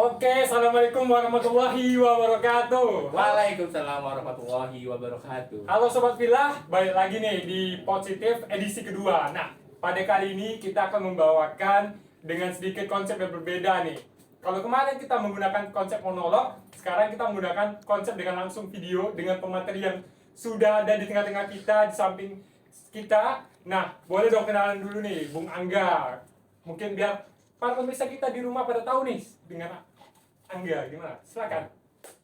Oke, assalamualaikum warahmatullahi wabarakatuh. Waalaikumsalam warahmatullahi wabarakatuh. Halo Sobat Villa, balik lagi nih di Positif edisi kedua. Nah, pada kali ini kita akan membawakan dengan sedikit konsep yang berbeda nih. Kalau kemarin kita menggunakan konsep monolog, sekarang kita menggunakan konsep dengan langsung video dengan pemateri yang sudah ada di tengah-tengah kita, di samping kita. Nah, boleh dong kenalan dulu nih, Bung Angga. Mungkin biar para pemirsa kita di rumah pada tahu nih dengan Angga gimana? Silakan.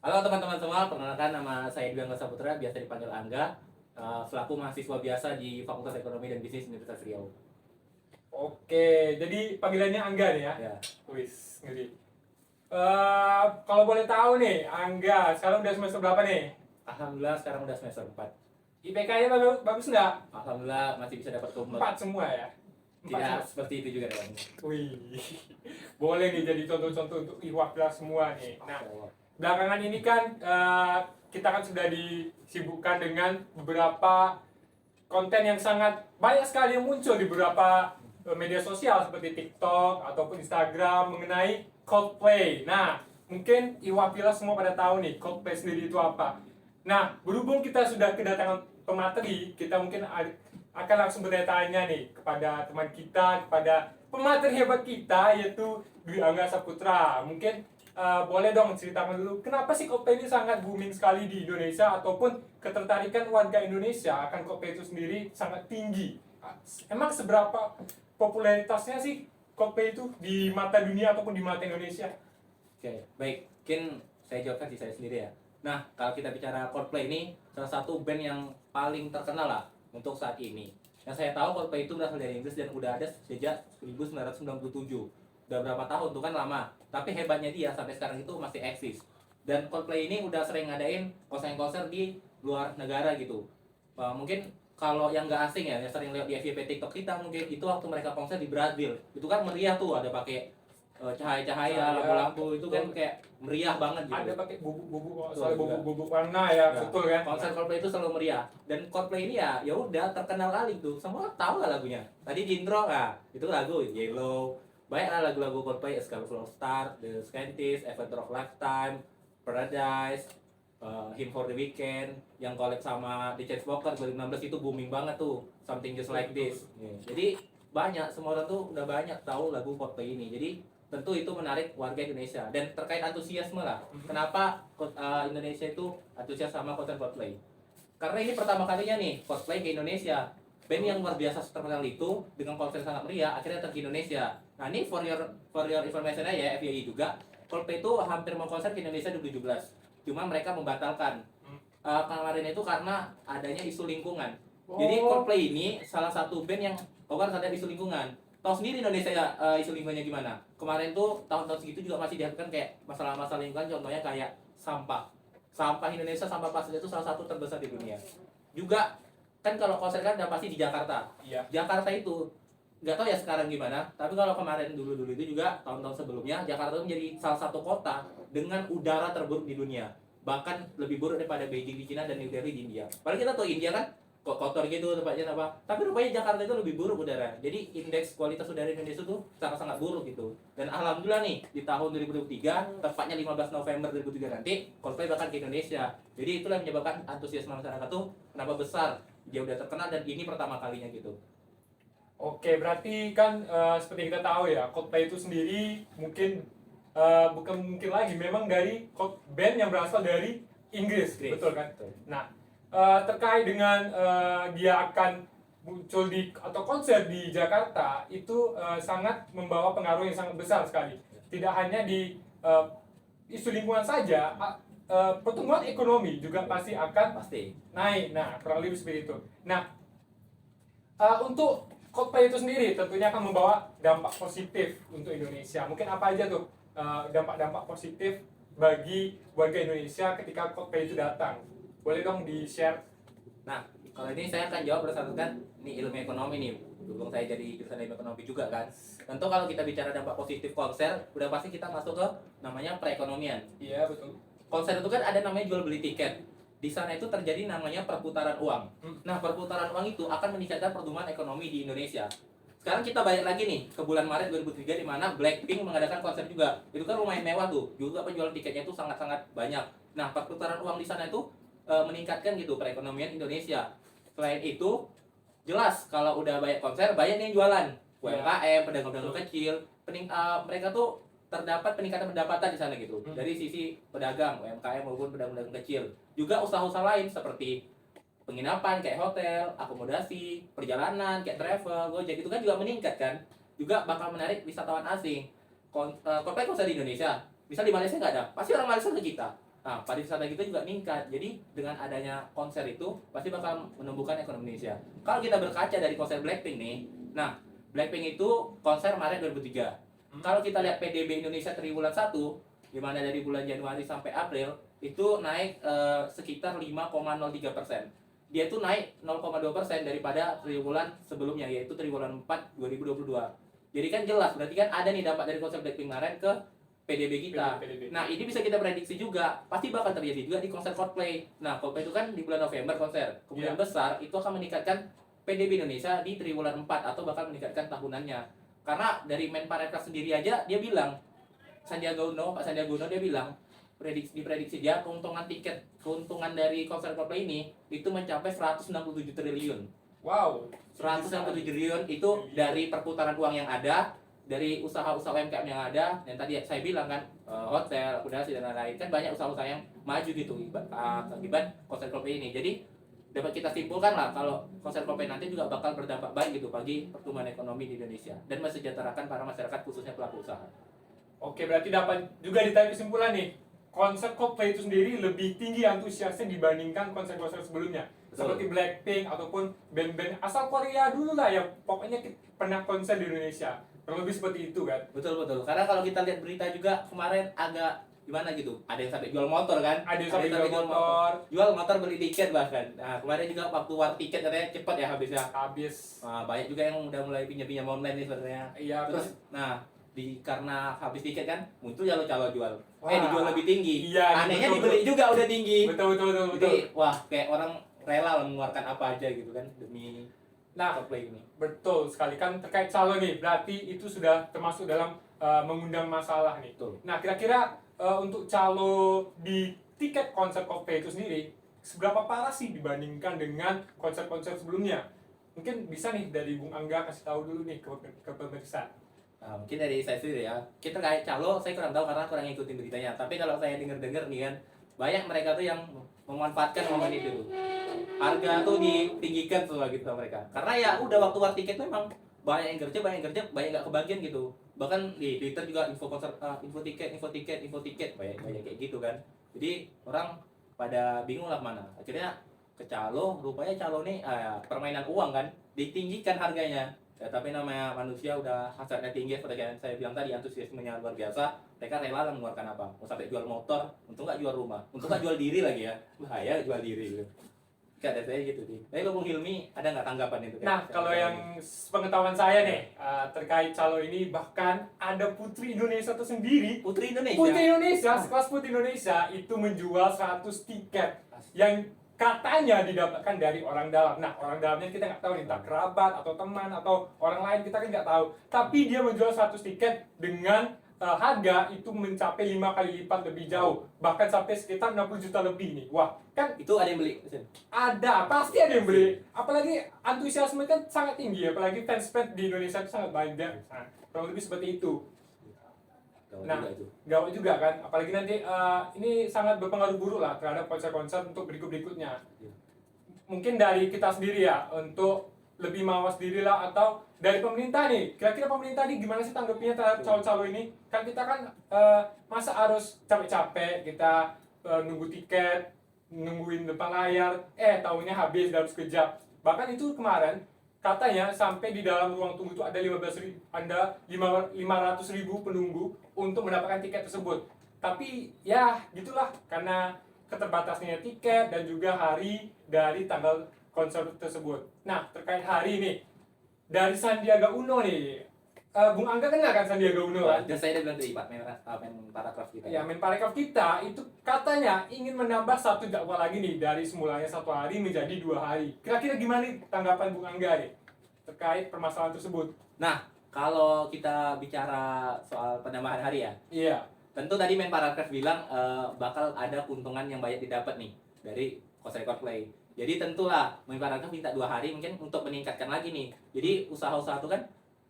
Halo teman-teman semua, perkenalkan nama saya Dwi Angga Saputra, biasa dipanggil Angga, selaku mahasiswa biasa di Fakultas Ekonomi dan Bisnis Universitas Riau. Oke, jadi panggilannya Angga nih ya? Ya. Wis, ngeri. Kalau boleh tahu nih, Angga sekarang udah semester berapa nih? Alhamdulillah sekarang udah semester 4. IPK-nya bagus nggak? Alhamdulillah masih bisa dapat komplit. 4 semua ya? Tidak seperti itu juga dong. Wih, boleh nih jadi contoh-contoh untuk Iwakila semua nih. Nah, belakangan ini kan kita kan sudah disibukkan dengan beberapa konten yang sangat banyak sekali yang muncul di beberapa media sosial seperti TikTok ataupun Instagram mengenai Coldplay. Nah, mungkin Iwakila semua pada tahu nih Coldplay sendiri itu apa. Nah, berhubung kita sudah kedatangan pemateri, kita mungkin akan langsung bertanya nih kepada teman kita, kepada pemateri hebat kita yaitu Dwi Angga Saputra. Mungkin boleh dong ceritakan dulu kenapa sih Coldplay ini sangat booming sekali di Indonesia ataupun ketertarikan warga Indonesia akan Coldplay itu sendiri sangat tinggi. Emang seberapa popularitasnya sih Coldplay itu di mata dunia ataupun di mata Indonesia? Oke, baik. Mungkin saya jawabkan di saya sendiri ya. Nah, kalau kita bicara Coldplay ini salah satu band yang paling terkenal lah untuk saat ini. Yang saya tahu Coldplay itu berasal dari Inggris dan udah ada sejak 1997. Udah berapa tahun tuh kan lama. Tapi hebatnya dia sampai sekarang itu masih eksis. Dan Coldplay ini udah sering ngadain konser-konser di luar negara gitu. Mungkin kalau yang nggak asing ya, yang sering lihat di FYP TikTok kita mungkin itu waktu mereka konser di Brazil. Itu kan meriah tuh, ada pakai cahaya-cahaya, lampu-lampu itu kan kayak meriah banget gitu. Ada pakai bubuk-bubuk, soal bubuk-bubuk warna ya, betul kan? Konser Coldplay itu selalu meriah. Dan Coldplay ini ya udah terkenal kali tuh. Semua tahu lah lagunya. Tadi di intro itu lagu Yellow. Banyak lah lagu-lagu Coldplay, A Sky Full of Stars, The Scientist, Adventure of Lifetime, Paradise, Hymn for the Weekend, yang collab sama The Chainsmokers 2016 itu booming banget tuh. Something Just Like This. Jadi banyak, semua orang tuh udah banyak tahu lagu Coldplay ini. Jadi tentu itu menarik warga Indonesia. Dan terkait antusiasme lah, kenapa Indonesia itu antusias sama konser Coldplay? Karena ini pertama kalinya nih Coldplay ke Indonesia. Band yang luar biasa terkenal itu dengan konser sangat meriah akhirnya datang ke Indonesia. Nah ini for your information aja ya, FYI juga, Coldplay itu hampir mau konser ke Indonesia 2017. Cuma mereka membatalkan. Kemarin itu karena adanya isu lingkungan. Jadi Coldplay ini salah satu band yang kan sadar isu lingkungan. Tahu sendiri Indonesia ya, isu lingkungannya gimana. Kemarin tuh tahun-tahun segitu juga masih dihadapkan kayak masalah-masalah lingkungan, contohnya kayak sampah. Sampah Indonesia, sampah plastik itu salah satu terbesar di dunia. Juga kan kalau konser kan udah pasti di Jakarta. Iya. Jakarta itu nggak tahu ya sekarang gimana, tapi kalau kemarin dulu itu juga tahun-tahun sebelumnya Jakarta itu menjadi salah satu kota dengan udara terburuk di dunia. Bahkan lebih buruk daripada Beijing di Cina dan New Delhi di India. Padahal kita tahu India kan kok kotor gitu tempatnya apa, tapi rupanya Jakarta itu lebih buruk udara. Jadi indeks kualitas udara Indonesia tuh sangat-sangat buruk gitu. Dan alhamdulillah nih di tahun 2023 tepatnya 15 November 2003 nanti Coldplay bakal ke Indonesia. Jadi itulah yang menyebabkan antusiasme masyarakat tuh kenapa besar, dia udah terkenal dan ini pertama kalinya gitu. Oke, berarti kan seperti kita tahu ya, Coldplay itu sendiri mungkin bukan mungkin lagi, memang dari band yang berasal dari Inggris. Betul kan? Betul. Nah, terkait dengan dia akan muncul di atau konser di Jakarta itu sangat membawa pengaruh yang sangat besar sekali. Tidak hanya di isu lingkungan saja, pertumbuhan ekonomi juga pasti akan naik. Nah, kurang lebih seperti itu. Nah, untuk Coldplay itu sendiri tentunya akan membawa dampak positif untuk Indonesia. Mungkin apa aja tuh dampak-dampak positif bagi warga Indonesia ketika Coldplay itu datang? Boleh dong di-share? Nah, kalau ini saya akan jawab berdasarkan ini ilmu ekonomi nih. Dulu saya jadi jurusan ilmu ekonomi juga kan. Tentu kalau kita bicara dampak positif konser, udah pasti kita masuk ke namanya perekonomian. Iya, betul. Konser itu kan ada namanya jual beli tiket. Di sana itu terjadi namanya perputaran uang. Nah, perputaran uang itu akan meningkatkan pertumbuhan ekonomi di Indonesia. Sekarang kita balik lagi nih ke bulan Maret 2003 di mana Blackpink mengadakan konser juga. Itu kan lumayan mewah tuh. Juga penjualan tiketnya itu sangat-sangat banyak. Nah, perputaran uang di sana itu meningkatkan gitu perekonomian Indonesia. Selain itu, jelas kalau udah banyak konser, banyak yang jualan. UMKM, pedagang-pedagang kecil, mereka tuh terdapat peningkatan pendapatan di sana gitu. Dari sisi pedagang, UMKM maupun pedagang-pedagang kecil. Juga usaha-usaha lain seperti penginapan kayak hotel, akomodasi, perjalanan kayak travel, Gojek itu kan juga meningkat kan. Juga bakal menarik wisatawan asing. Coldplay konser di Indonesia, misal di Malaysia nggak ada, pasti orang Malaysia ke kita. Nah, pariwisata kita juga meningkat. Jadi dengan adanya konser itu pasti bakal menumbuhkan ekonomi Indonesia. Kalau kita berkaca dari konser Blackpink nih, nah Blackpink itu konser Maret 2003. Kalau kita lihat PDB Indonesia triwulan 1, di mana dari bulan Januari sampai April itu naik sekitar 5,03%. Dia itu naik 0,2% daripada triwulan sebelumnya, yaitu triwulan 4 2022. Jadi kan jelas, berarti kan ada nih dampak dari konser Blackpink kemarin ke PDB kita. PDB. Nah, ini bisa kita prediksi juga, pasti bakal terjadi juga di konser Coldplay. Nah, Coldplay itu kan di bulan November konser. Kemungkinan besar itu akan meningkatkan PDB Indonesia di triwulan 4 atau bakal meningkatkan tahunannya. Karena dari Menparekraf sendiri aja dia bilang, Pak Sandiaga Uno dia bilang, diprediksi dia keuntungan dari konser Coldplay ini itu mencapai 167 triliun. Wow, 167 triliun itu dari perputaran uang yang ada, dari usaha-usaha UMKM yang ada, dan tadi saya bilang kan hotel, akomodasi dan lain-lain, kan banyak usaha-usaha yang maju gitu akibat konser Coldplay ini. Jadi dapat kita simpulkan lah kalau konser Coldplay nanti juga bakal berdampak baik gitu bagi pertumbuhan ekonomi di Indonesia dan mensejahterakan para masyarakat khususnya pelaku usaha. Oke, berarti dapat juga ditarik kesimpulan nih, konser Coldplay itu sendiri lebih tinggi antusiasnya dibandingkan konser-konser sebelumnya. Betul. Seperti Blackpink ataupun band-band asal Korea dulu lah yang pokoknya pernah konser di Indonesia. Kurang lebih seperti itu kan. Betul. Karena kalau kita lihat berita juga kemarin agak gimana gitu. Ada yang sampai jual motor kan? Ada yang sampai jual motor. Jual motor beli tiket bahkan. Nah, kemarin juga waktu war tiket katanya cepat ya habisnya. Habis. Nah, banyak juga yang udah mulai pinjam-pinjam online nih sebenarnya. Iya, Terus nah, karena habis tiket kan muncul calo jual. Wah. Dijual lebih tinggi. Iya, Anehnya betul, dibeli juga udah tinggi. Betul. Jadi wah, kayak orang rela mengeluarkan apa aja gitu kan demi Coldplay ini. Betul sekali kan terkait calo nih, berarti itu sudah termasuk dalam mengundang masalah nih. Betul. Nah, kira-kira untuk calo di tiket konser Coldplay itu sendiri seberapa parah sih dibandingkan dengan konser-konser sebelumnya? Mungkin bisa nih dari Bung Angga kasih tahu dulu nih ke pemirsa. Nah, mungkin dari saya sendiri ya. Kita kayak calo, saya kurang tahu karena kurang ngikutin beritanya. Tapi kalau saya dengar nih kan, banyak mereka tuh yang memanfaatkan momen itu tuh. Harga tuh ditinggikan tuh gitu sama mereka. Karena ya udah waktu war tiket memang banyak yang kerja, banyak nggak kebagian gitu. Bahkan di Twitter juga info konser, info tiket, banyak kayak gitu kan. Jadi orang pada bingung lah mana. Akhirnya ke calo, rupanya calo nih permainan uang kan, ditinggikan harganya. Ya, tapi namanya manusia udah hasratnya tinggi seperti yang saya bilang tadi, antusiasmenya luar biasa. Mereka rela lah mengeluarkan apa, mau sampai jual motor, untung nggak jual rumah, untung nggak jual diri lagi ya, bahaya jual diri gitu. Gak ada saya gitu sih. Tapi Bung Hilmi ada nggak tanggapan itu? Nah, kalau yang pengetahuan saya nih terkait calo ini, bahkan ada Putri Indonesia itu sendiri. Putri Indonesia. Putri Indonesia, sekelas Putri Indonesia itu menjual 100 tiket yang katanya didapatkan dari orang dalam. Nah, orang dalamnya kita nggak tahu, entah kerabat atau teman atau orang lain, kita kan nggak tahu. Tapi dia menjual 100 tiket dengan harga itu mencapai 5 kali lipat lebih jauh, bahkan sampai sekitar 60 juta lebih nih. Wah, kan itu ada yang beli? ada, pasti ada yang beli. Apalagi antusiasme kan sangat tinggi, apalagi fans di Indonesia itu sangat banyak. Nah, kurang lebih seperti itu. Nah, gawat juga kan, apalagi nanti ini sangat berpengaruh buruk lah terhadap konser-konser untuk berikut-berikutnya. Mungkin dari kita sendiri ya, untuk lebih mawas diri lah, atau dari pemerintah nih, kira-kira pemerintah nih gimana sih tanggapinya terhadap calo-calo ini? Kan kita kan masa harus capek-capek, kita nunggu tiket, nungguin depan layar, tahunya habis dalam sekejap. Bahkan itu kemarin, katanya sampai di dalam ruang tunggu itu ada 500.000 penunggu untuk mendapatkan tiket tersebut. Tapi ya gitulah, karena keterbatasnya tiket dan juga hari dari tanggal konser tersebut. Nah, terkait hari ini, dari Sandiaga Uno nih, Bung Angga kenal kan Sandiaga Uno kan? Dan saya udah bilang tadi, Pak, Menparekraf kita. Ya, Menparekraf kita itu katanya ingin menambah 1 jadwal lagi nih, dari semulanya 1 hari menjadi 2 hari. Kira-kira gimana nih tanggapan Bung Angga nih terkait permasalahan tersebut. Nah, kalau kita bicara soal penambahan hari ya, Iya. tentu tadi main paragraf bilang bakal ada keuntungan yang banyak didapat nih dari Coldplay Coldplay. Jadi tentulah main paragraf minta 2 hari mungkin untuk meningkatkan lagi nih. Jadi usaha-usaha itu kan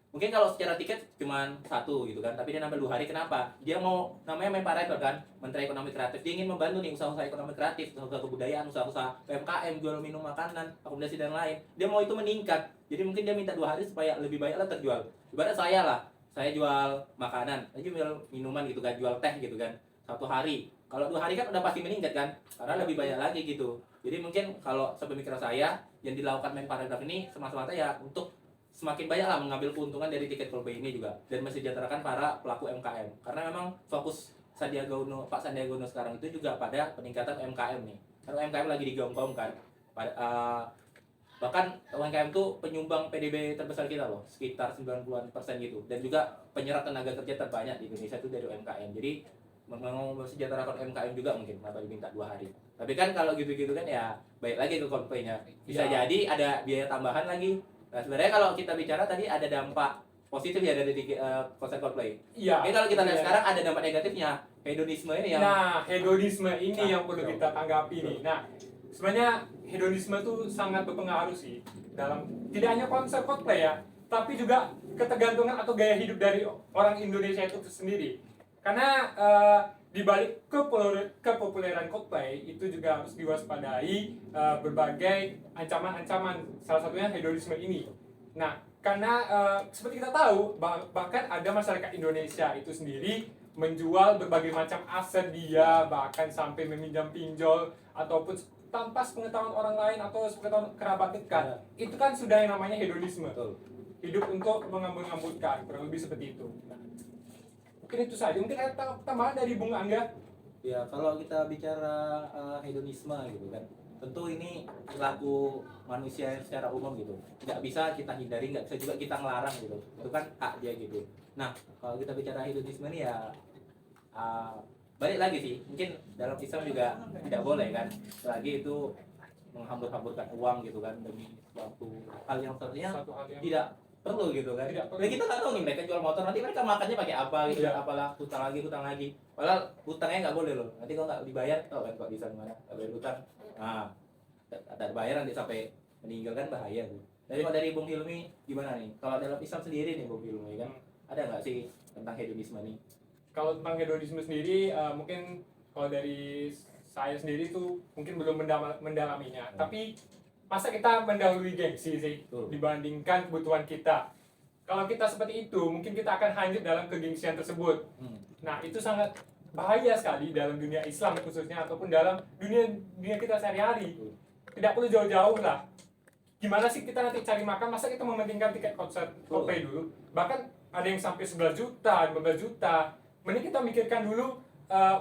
mungkin kalau secara tiket cuma 1 gitu kan, tapi dia nambah 2 hari. Kenapa? Dia mau, namanya main paragraf kan, Menteri Ekonomi Kreatif, dia ingin membantu nih usaha-usaha ekonomi kreatif, usaha kebudayaan, usaha-usaha UMKM, jual minum makanan, akomodasi dan lain. Dia mau itu meningkat. Jadi mungkin dia minta 2 hari supaya lebih banyak lah terjual. Ibarat saya lah, saya jual makanan, aja jual minuman gitu kan, jual teh gitu kan, 1 hari. Kalau 2 hari kan udah pasti meningkat kan, karena lebih banyak lagi gitu. Jadi mungkin kalau sepemikiran saya, yang dilakukan main paragraf ini semata-mata ya untuk semakin banyak lah mengambil keuntungan dari tiket Coldplay ini juga, dan mensejahterakan para pelaku UMKM. Karena memang fokus Pak Sandiaga Uno sekarang itu juga pada peningkatan UMKM nih. Karena UMKM lagi digaung-gaungkan. Bahkan UMKM itu penyumbang PDB terbesar kita loh, sekitar 90% gitu. Dan juga penyerap tenaga kerja terbanyak di Indonesia itu dari UMKM. Jadi mau mensejahterakan UMKM juga mungkin kenapa diminta 2 hari. Tapi kan kalau gitu-gitu kan ya baik lagi ke Coldplay-nya. Bisa Ya. jadi ada biaya tambahan lagi. Nah sebenarnya kalau kita bicara tadi ada dampak positif ya dari konser Coldplay. Iya. Tapi kalau kita lihat Iya. sekarang ada dampak negatifnya, hedonisme ini yang Nah, hedonisme ini yang perlu kita tanggapi nih. Nah, sebenarnya hedonisme itu sangat berpengaruh sih dalam tidak hanya konser Coldplay ya, tapi juga ketergantungan atau gaya hidup dari orang Indonesia itu sendiri. Karena di balik kepopuleran Coldplay itu juga harus diwaspadai berbagai ancaman-ancaman, salah satunya hedonisme ini. Nah, karena seperti kita tahu bahkan ada masyarakat Indonesia itu sendiri menjual berbagai macam aset dia, bahkan sampai meminjam pinjol ataupun tanpa sepengetahuan orang lain atau sepengetahuan kerabat dekat. Itu kan sudah yang namanya hedonisme. betul. Hidup untuk mengambur-ngamburkan, kurang lebih seperti itu. Mungkin itu saja. Mungkin ada tambahan dari Bung Angga. Ya kalau kita bicara hedonisme gitu kan, tentu ini perilaku manusia yang secara umum gitu, nggak bisa kita hindari, nggak bisa juga kita ngelarang gitu, itu kan hak dia gitu. Nah kalau kita bicara hedonisme ini ya balik lagi sih, mungkin dalam Islam juga tidak boleh kan, selagi itu menghambur-hamburkan uang gitu kan demi suatu hal yang sebenarnya Satu hal yang tidak perlu gitu kan. Tidak perlu. Nah, kita nggak tahu nih mereka jual motor nanti mereka makannya pakai apa gitu, Iya. apalah hutang lagi. Padahal hutangnya nggak boleh loh. Nanti kalau nggak dibayar, oh kan kok bisa gimana? Nggak bayar hutang. Nah, ada bayar nanti sampai meninggal kan bahaya tuh. Dari kalau dari Bung Hilmi gimana nih? Kalau dalam Islam sendiri nih Bung Hilmi kan, ada nggak sih tentang hedonisme nih? Kalau tentang hedonisme sendiri, mungkin kalau dari saya sendiri tuh mungkin belum mendalaminya. Tapi masa kita mendahului gengsi sih Betul. dibandingkan kebutuhan kita. Kalau kita seperti itu, mungkin kita akan hanyut dalam kegengsian tersebut. Nah, itu sangat bahaya sekali dalam dunia Islam khususnya ataupun dalam dunia kita sehari-hari. Tidak perlu jauh-jauh lah. Gimana sih kita nanti cari makan, masa kita mementingkan tiket konser Coldplay dulu? Bahkan ada yang sampai 11 juta, 15 juta. Mending kita mikirkan dulu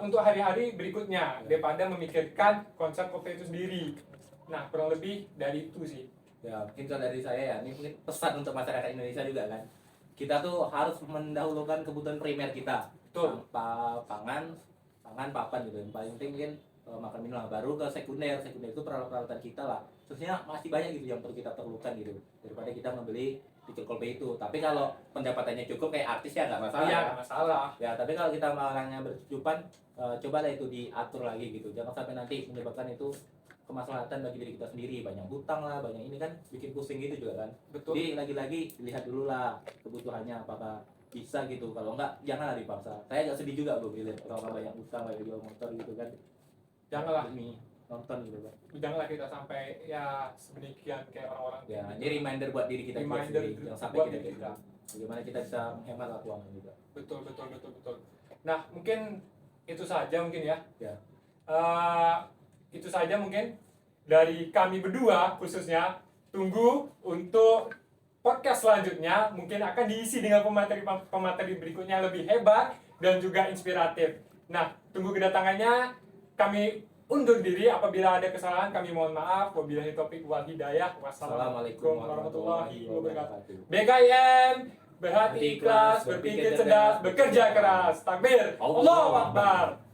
untuk hari-hari berikutnya daripada memikirkan konser Coldplay itu sendiri. Nah, kurang lebih dari itu sih. Ya mungkin kalau dari saya ya, ini mungkin pesan untuk masyarakat Indonesia juga kan. Kita tuh harus mendahulukan kebutuhan primer kita. Betul. Pangan, papan gitu. Yang paling penting mungkin makan minum lah. Baru ke sekunder itu peralatan kita lah. Terusnya masih banyak gitu yang perlu kita perlukan gitu. Daripada kita membeli tiket Coldplay itu. Tapi kalau pendapatannya cukup kayak artis ya nggak masalah. Iya, Ya. nggak masalah. Ya, tapi kalau kita orangnya berkecukupan, cobalah itu diatur lagi gitu. Jangan sampai nanti menyebabkan itu kemaslahatan bagi diri kita sendiri, banyak hutang lah, banyak ini kan bikin pusing gitu juga kan. Betul. Jadi lagi-lagi lihat dulu lah kebutuhannya apakah bisa gitu. Kalau enggak janganlah dipaksa. Saya agak sedih juga gue lihat orang banyak hutang, banyak jual motor gitu kan. Janganlah. Demi nonton gitu kan. Janganlah kita sampai ya sedemikian kayak orang-orang. Ya, ini reminder buat diri kita juga Reminder sendiri. Jangan sampai buat kita diri gitu. kita. Bagaimana kita bisa menghemat lah keuangan juga. Betul. Nah, mungkin itu saja mungkin ya. Ya. Itu saja mungkin dari kami berdua khususnya. Tunggu untuk podcast selanjutnya mungkin akan diisi dengan pemateri berikutnya lebih hebat dan juga inspiratif. Nah, tunggu kedatangannya. Kami undur diri, apabila ada kesalahan kami mohon maaf. Wabillahi taufiq wal hidayah. Wassalamualaikum warahmatullahi wabarakatuh. BKIM, berhati ikhlas, berpikir cerdas, bekerja keras. Takbir. Allahu Akbar.